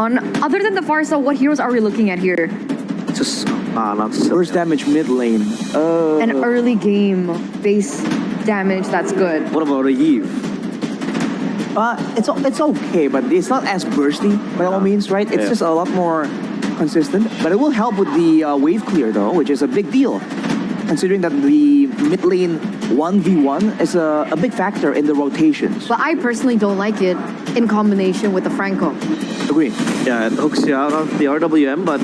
Other than the Farsa, what heroes are we looking at here? Just burst damage mid lane. An early game base damage, that's good. What about a Eve? It's okay, but it's not as bursty by all means, right? It's just a lot more consistent. But it will help with the wave clear though, which is a big deal, considering that the mid lane 1v1 is a big factor in the rotations. But I personally don't like it in combination with the Franco. Agree. Yeah, it hooks you out of the RWM, but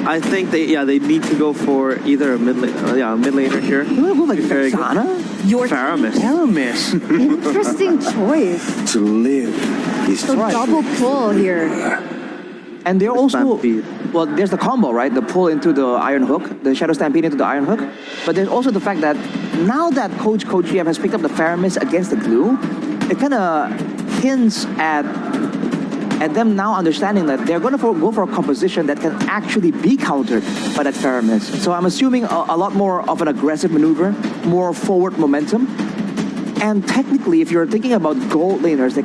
I think they need to go for either a mid laner here. You want to go like Vexana? Your Aramis. interesting choice. To live is So double pull here. And they're also, Stampede. well, there's the combo, right? The pull into the Iron Hook, the Shadow Stampede into the Iron Hook. But there's also the fact that now that Coach GM has picked up the Faramis against the glue, it kind of hints at them now understanding that they're going to go for a composition that can actually be countered by that Faramis. So I'm assuming a lot more of an aggressive maneuver, more forward momentum. And technically, if you're thinking about gold laners that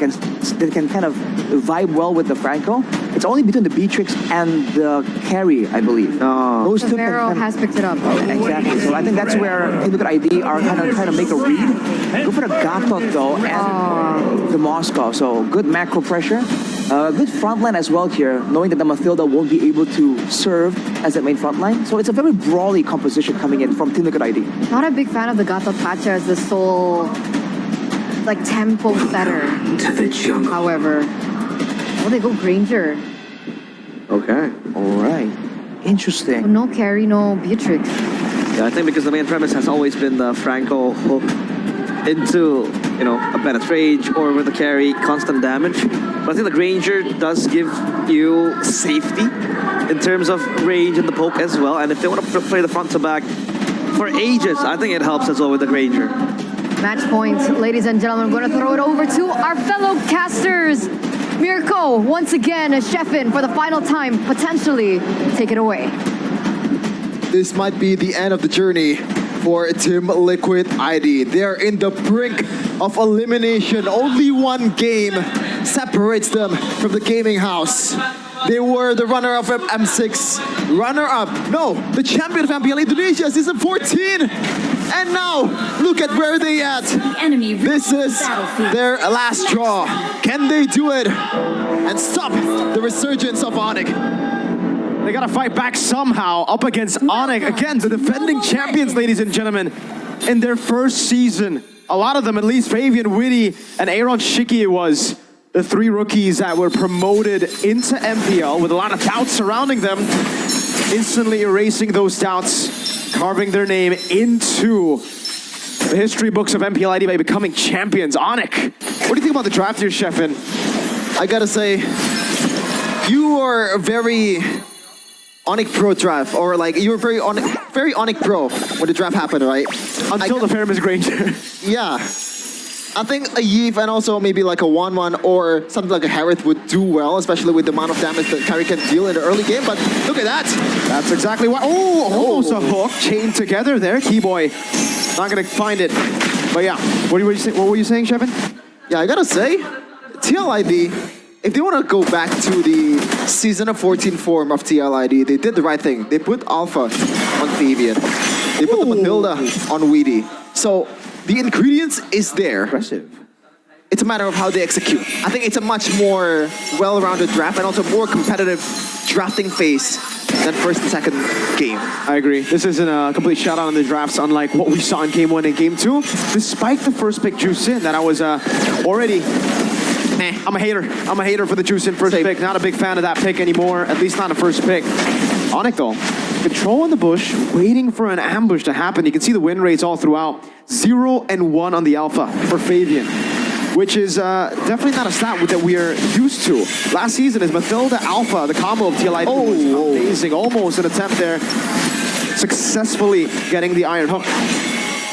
can kind of vibe well with the Franco, it's only between the Beatrix and the carry, I believe. Those two Vero has picked it up. Exactly. So I think that's where Team Liquid ID are kind of trying to make a read. Go for the Gatot though and the Moscow. So good macro pressure. Good front line as well here, knowing that the Mathilda won't be able to serve as the main front line. So it's a very brawly composition coming in from Team Liquid ID. Not a big fan of the Gatot Pacha as the sole, like, tempo setter. to the jungle. However, oh, they go Granger. Okay. All right. Interesting. So no carry, no Beatrix. Yeah, I think because the main premise has always been the Franco hook into, a Bennett's Rage or with the carry, constant damage. But I think the Granger does give you safety in terms of range and the poke as well. And if they want to play the front to back for ages, I think it helps as well with the Granger. Match point, ladies and gentlemen. We're going to throw it over to our fellow casters. Mirko, once again, a chef-in for the final time. Potentially, take it away. This might be the end of the journey for Team Liquid ID. They're in the brink of elimination. Only one game separates them from the gaming house. They were the runner-up of M6, the champion of MPL Indonesia Season 14. And now, look at where they at. This is their last draw. Can they do it and stop the resurgence of Onyx? They gotta fight back somehow up against Onyx. Again, the defending champions, ladies and gentlemen, in their first season. A lot of them, at least Fabian, Witty, and Aaron Shiki, it was the three rookies that were promoted into MPL with a lot of doubts surrounding them, instantly erasing those doubts, carving their name into the history books of MPL ID by becoming champions. Onyx, what do you think about the draft here, Sheffin? I gotta say, you are a very Onyx Pro draft, or like you were very Onyx Pro when the draft happened, right? Until the Faramis Granger. Yeah. I think a Yves and also maybe like a 1-1 or something like a Harith would do well, especially with the amount of damage that Carry can deal in the early game. But look at that. That's exactly why. Oh, almost a hook chained together there. Keyboy not going to find it. But yeah, what were you saying, Shevin? Yeah, I gotta say, TLID, if they want to go back to the Season of 14 form of TLID, they did the right thing. They put Alpha on Fabian. They put the Matilda on Weedy. So the ingredients is there. Impressive. It's a matter of how they execute. I think it's a much more well-rounded draft and also more competitive drafting phase than first and second game. I agree. This isn't a complete shout out on the drafts, unlike what we saw in Game 1 and Game 2. Despite the first pick Juice In, that I was already... I'm a hater for the Juice In first pick. Not a big fan of that pick anymore, at least not a first pick. Onyx though, control in the bush, waiting for an ambush to happen. You can see the win rates all throughout. 0 and 1 on the Alpha for Fabian, which is definitely not a stat that we are used to. Last season is Mathilda Alpha, the combo of TLID was amazing. Almost an attempt there, successfully getting the Iron Hook.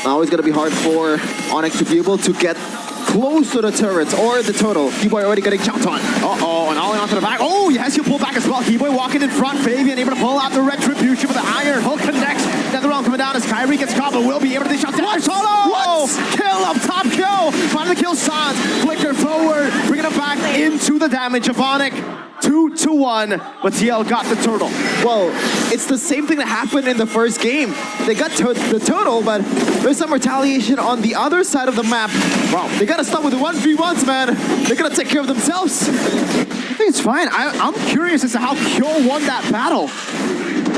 Now it's gonna be hard for Onyx to be able to get close to the turrets or the turtle. Keyboy already getting jumped on. Uh-oh, and ollie onto the back. Oh, yes, he'll pull back as well. Keyboy walking in front. Fabian able to pull out the Retribution with the Iron Hook connects. Netherrealm coming down as Kyrie gets caught, but will be able to dish out down. Solo! Kill up top kill. Finally kill Sans. Flicker forward, bringing him back into the damage of Onyx. 2-1, but TL got the turtle. Well, it's the same thing that happened in the first game. They got the turtle, but there's some retaliation on the other side of the map. Wow, they gotta stop with the 1v1s, man. They're gonna take care of themselves. I think it's fine. I'm curious as to how Kyo won that battle.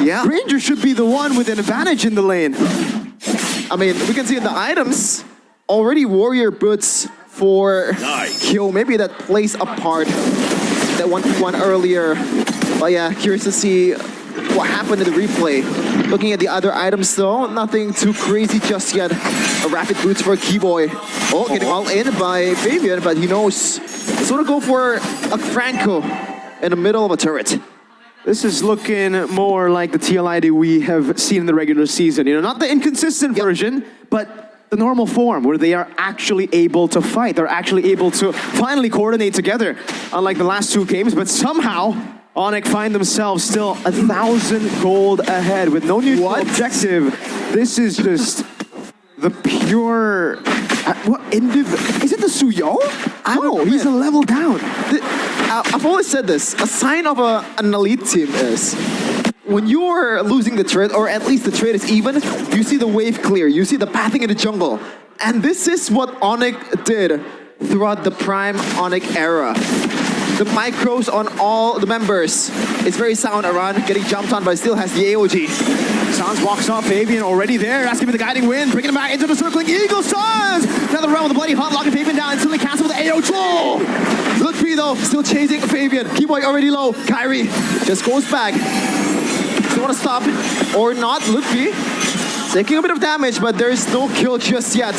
Yeah. Ranger should be the one with an advantage in the lane. I mean, we can see in the items, already warrior boots for Kyo. Maybe that plays a part. That 1v1 earlier. But yeah, curious to see what happened in the replay. Looking at the other items though, nothing too crazy just yet. A rapid boots for Keyboy. Oh, getting all in by Fabian, but he knows. He's gonna go for a Franco in the middle of a turret. This is looking more like the TLID we have seen in the regular season. You know, not the inconsistent version, but the normal form where they are actually able to fight. They're actually able to finally coordinate together, unlike the last two games. But somehow, Onyx find themselves still 1,000 gold ahead with no new objective. This is just the pure. Is it the Suyo? No, he's a level down. I've always said this. A sign of an elite team is when you're losing the trade, or at least the trade is even, you see the wave clear, you see the pathing in the jungle. And this is what Onyx did throughout the prime Onyx era. The micros on all the members. It's very sound around, getting jumped on, but still has the AOG. Sounds walks off, Fabian already there, asking for the guiding wind, bringing him back into the circling Eagle Stars! Another round with the bloody hot, locking Fabian down, instantly cancel with the AOG! Lutfi though, still chasing Fabian. Keyboy already low. Kyrie just goes back. Still want to stop or not. Lutfi taking a bit of damage, but there is no kill just yet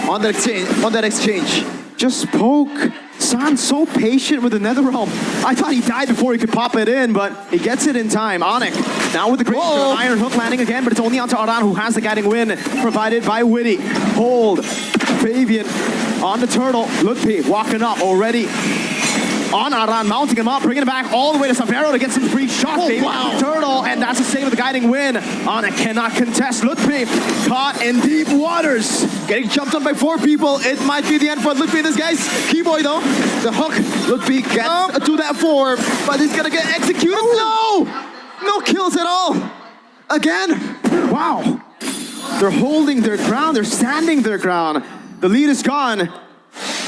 on that exchange. Just poke. San's so patient with the Netherrealm. I thought he died before he could pop it in, but he gets it in time. Onyx now with the great Iron Hook landing again, but it's only onto Aran who has the guiding win provided by Witty. Hold. Fabian on the turtle. Lutfi walking up already. On Aran, mounting him up, bringing it back all the way to Savero to get some free shots. Wow. Turtle, and that's a save with the guiding win. Onyx cannot contest. Lutfi caught in deep waters. Getting jumped on by 4 people. It might be the end for Lutfi. This guy's Keyboy though. The hook. Lutfi gets to that form, but he's gonna get executed. No! No kills at all. Again. Wow. They're holding their ground. They're standing their ground. The lead is gone.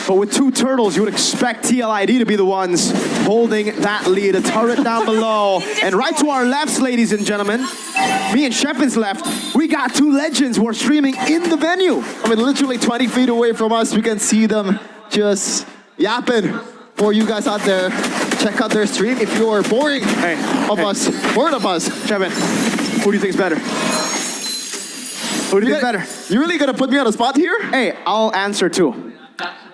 But with 2 turtles, you would expect TLID to be the ones holding that lead. A turret down below. And right to our lefts, ladies and gentlemen, me and Shepin's left, we got 2 legends who are streaming in the venue. I mean, literally 20 feet away from us, we can see them just yapping. For you guys out there, check out their stream if you're bored of us. Shepin, who do you think's better? Who do you think better? You really gonna put me on the spot here? Hey, I'll answer too.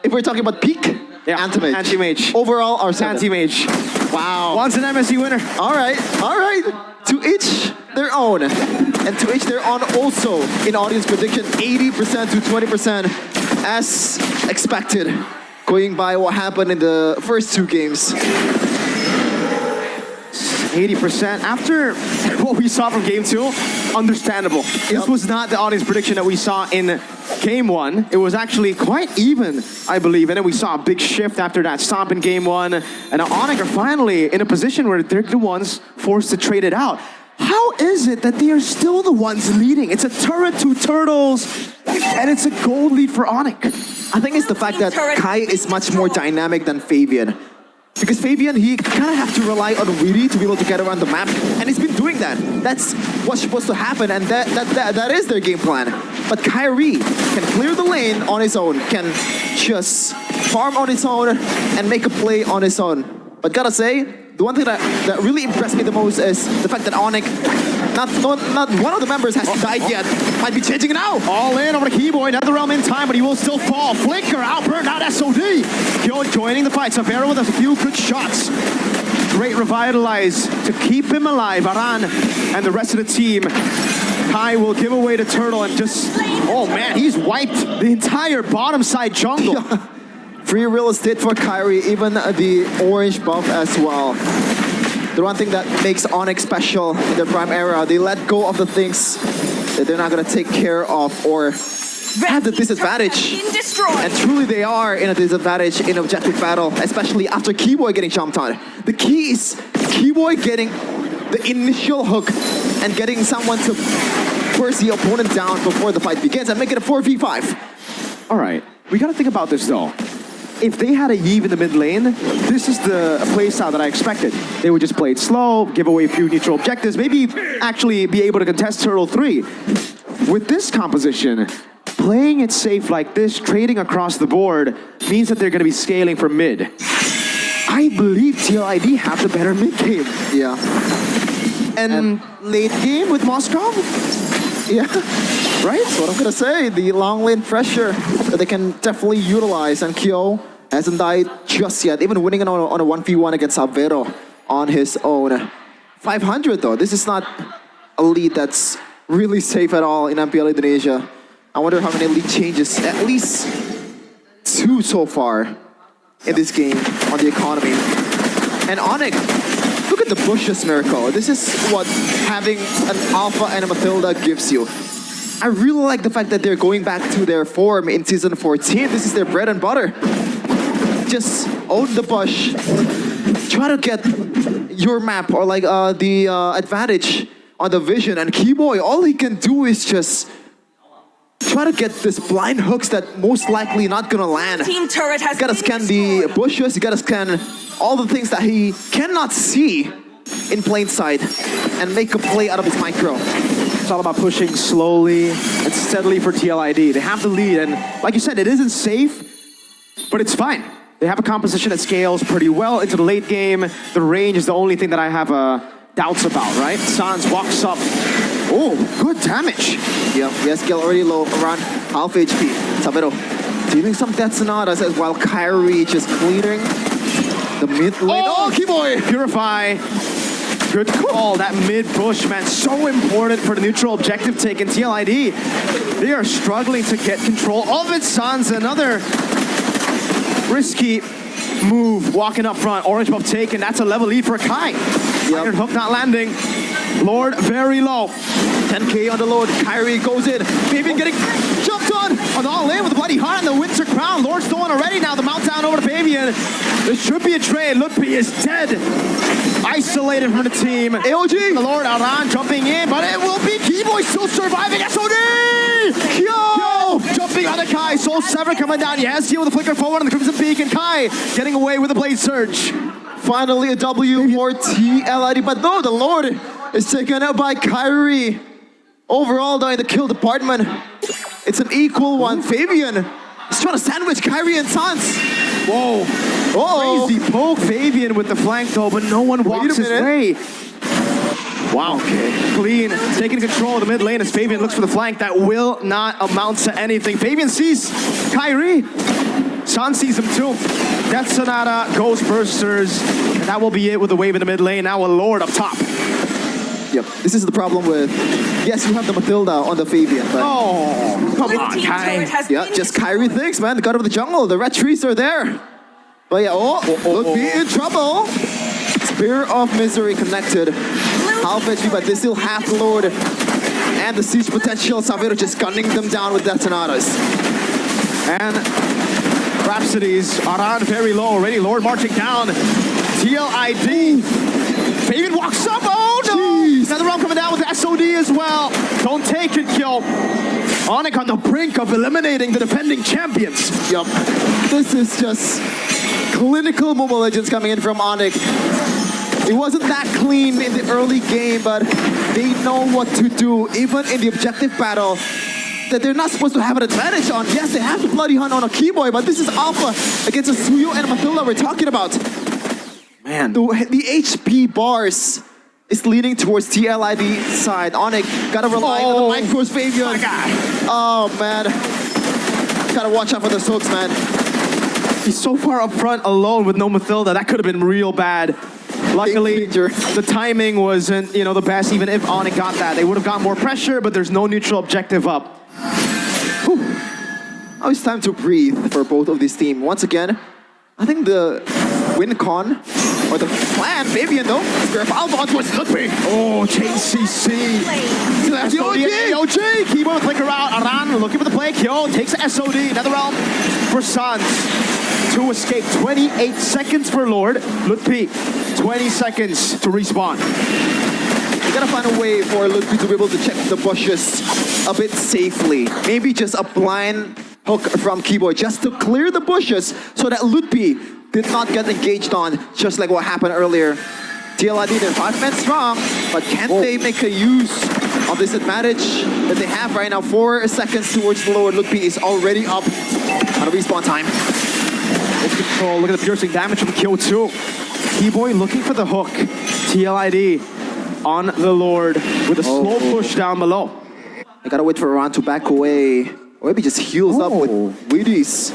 If we're talking about peak, Anti-Mage. Anti-Mage. Overall, our Anti-Mage. Wow. Once an MSC winner. All right. To each their own. And to each their own also in audience prediction, 80% to 20% as expected. Going by what happened in the first 2 games. 80%. After what we saw from game 2, understandable. This was not the audience prediction that we saw in game 1. It was actually quite even, I believe. And then we saw a big shift after that stomp in game 1. And now Onyx are finally in a position where they're the ones forced to trade it out. How is it that they are still the ones leading? It's a turret, 2 turtles, and it's a gold lead for Onyx. I think it's the fact that Kai is much more dynamic than Fabian. Because Fabian, he kind of have to rely on Witty to be able to get around the map, and he's been doing that. That's what's supposed to happen, and that is their game plan. But Kyrie can clear the lane on his own, can just farm on his own, and make a play on his own. But gotta say, the one thing that really impressed me the most is the fact that Onyx, not one of the members has died yet. Might be changing it now. All in over to Keyboy, Netherrealm in time, but he will still fall. Flicker, outburn, out SOD. Kyo joining the fight. Savero with a few good shots. Great revitalize to keep him alive. Aran and the rest of the team. Kai will give away the turtle and just, oh man, he's wiped the entire bottom side jungle. Free real estate for Kyrie, even the orange buff as well. The one thing that makes Onyx special in their prime era, they let go of the things that they're not gonna take care of or have the disadvantage. And truly they are in a disadvantage in objective battle, especially after Keyboy getting jumped on. The key is Keyboy getting the initial hook and getting someone to force the opponent down before the fight begins and make it a 4v5. All right, we gotta think about this though. If they had a Yve in the mid lane, this is the playstyle that I expected. They would just play it slow, give away a few neutral objectives, maybe actually be able to contest Turtle 3. With this composition, playing it safe like this, trading across the board, means that they're gonna be scaling from mid. I believe TLID have the better mid game. Yeah. And late game with Moscow? Yeah, right? That's what I'm gonna say. The long lane pressure that they can definitely utilize, and Kyo hasn't died just yet, even winning on a 1v1 against Salvero on his own. 500 though, this is not a lead that's really safe at all in MPL Indonesia. I wonder how many lead changes, at least 2 so far in this game on the economy. And Onyx, look at the bushes miracle. This is what having an Alpha and a Matilda gives you. I really like the fact that they're going back to their form in Season 14. This is their bread and butter. Just own the bush. Try to get your map or like the advantage on the vision. And Keyboy, all he can do is just try to get this blind hooks that most likely not gonna land. Team turret has You gotta scan the bushes, you gotta scan all the things that he cannot see in plain sight and make a play out of his micro. It's all about pushing slowly and steadily for TLID. They have the lead, and like you said, it isn't safe, but it's fine. They have a composition that scales pretty well into the late game. The range is the only thing that I have doubts about, right? Sans walks up. Oh, good damage. Yep, yes, skill already low, around half HP. Sabero dealing some death sonatas as while Kyrie just clearing the mid lane. Oh, Keyboy! Purify. Good call. That mid push, man, so important for the neutral objective take in TLID. They are struggling to get control of it. Sans, another risky move, walking up front. Orange buff taken. That's a level lead for Kai. Iron hook not landing. Lord very low. 10k on the load. Kyrie goes in. Fabian getting jumped on the all in with the bloody heart and the Winter Crown. Lord stolen already now. The mount down over to Fabian. This should be a trade. Lutpi is dead. Isolated from the team. AOG. The Lord Aran jumping in, but it will be Keyboy still surviving. SOD! Kyo! Jumping on the Kai. Soul Sever coming down. Yes, he with the flicker forward on the Crimson Peak, and Kai getting away with the Blade Surge. Finally a W for TLID, but no, the Lord is taken out by Kyrie. Overall, though, in the kill department, it's an equal one. Fabian is trying to sandwich Kyrie and Sans. Whoa. Uh-oh. Crazy poke. Fabian with the flank, though, but no one walks his way. Wow. Okay. Clean. Taking control of the mid lane as Fabian looks for the flank. That will not amount to anything. Fabian sees Kyrie. Sans sees him too. Death Sonata, Ghost Bursters, and that will be it with the wave in the mid lane. Now a Lord up top. Yep, this is the problem with, yes, you have the Matilda on the Fabian, but... Oh, come on, Kai. Yeah, just Kyrie thinks, man. The god of the jungle, the red trees are there. But yeah, look, be in trouble. Spear of Misery connected. Half HP, but they still have the Lord. And the siege potential, Savero just gunning them down with Death Sonatas. And Rhapsodies, Aran very low already. Lord marching down. TLID. Fabian walks up. Oh no! Jeez. Another round coming down with the SOD as well. Don't take it, Kyo. Onyx on the brink of eliminating the defending champions. Yup. This is just clinical Mobile Legends coming in from Onyx. It wasn't that clean in the early game, but they know what to do, even in the objective battle. That they're not supposed to have an advantage on. Yes, they have the bloody hunt on a Keyboy, but this is Alpha against a Suyo and Matilda we're talking about. Man. The HP bars is leaning towards TLID side. Onyx gotta rely on the micros, Fabian. Oh, man. Gotta watch out for the soaks, man. He's so far up front alone with no Matilda. That could have been real bad. Luckily, the timing wasn't, the best. Even if Onyx got that, they would have got more pressure, but there's no neutral objective up. Whew. Now it's time to breathe for both of these teams. Once again, I think the win con or the plan. Fabian though, Spirit Valve onto his Ludwig. Oh, JCC. That's the OG. Keyboard clicker out. Aran looking for the play. Kyo takes the SOD. Another round for Suns. To escape. 28 seconds for Lord. Lutpi, 20 seconds to respawn. You gotta find a way for Ludwig to be able to check the bushes a bit safely. Maybe just a blind hook from Keyboard just to clear the bushes so that Ludwig did not get engaged on, just like what happened earlier. TLID, they're 5 men strong, but can they make a use of this advantage that they have right now? 4 seconds towards the lower. Ludwig is already up on a respawn time. Full control. Look at the piercing damage from Kyo 2. Keyboy looking for the hook. TLID on the Lord with a slow push down below. I gotta wait for Ron to back away. Or maybe just heals up with Weedy's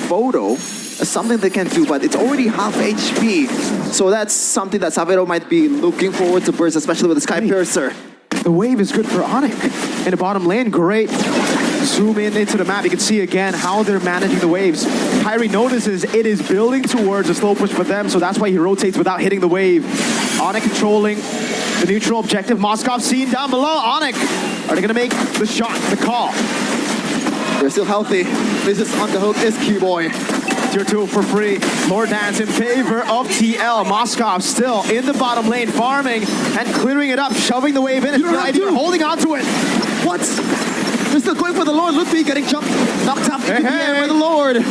photo. That's something they can do, but it's already half HP. So that's something that Savero might be looking forward to burst, especially with the Sky Piercer. The wave is good for Onyx. In the bottom lane, great. Zoom in into the map. You can see again how they're managing the waves. Kyrie notices it is building towards a slow push for them, so that's why he rotates without hitting the wave. Onyx controlling the neutral objective. Moskov seen down below. Onyx, are they going to make the shot, the call? They're still healthy. This is on the hook, is Keyboy. Tier 2 for free. Lord Dance in favor of TL. Moskov still in the bottom lane, farming and clearing it up, shoving the wave in. They're holding on to it. What? They're still going for the Lord. Ludwig getting jumped, knocked up into the air by the Lord.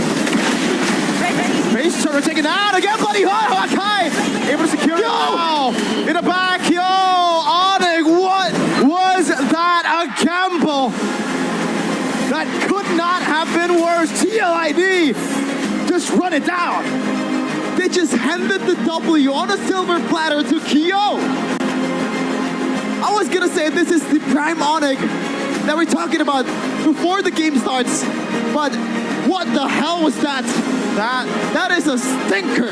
Face turret taken out again, buddy. Hakai able to secure it now. In the back, yo. Onyx, what was that? A gamble that could not have been worse. TLID. Just run it down. They just handed the W on a silver platter to Kyo. I was gonna say this is the prime Onyx that we're talking about before the game starts, but what the hell was that? That is a stinker.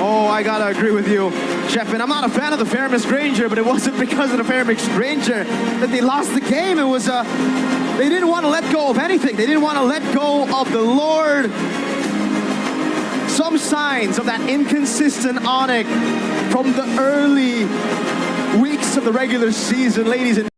Oh, I gotta agree with you, Jeff. And I'm not a fan of the Fairness Granger, but it wasn't because of the Fairness Granger that they lost the game. It was they didn't want to let go of anything. They didn't want to let go of the Lord. Some signs of that inconsistent Onyx from the early weeks of the regular season, ladies and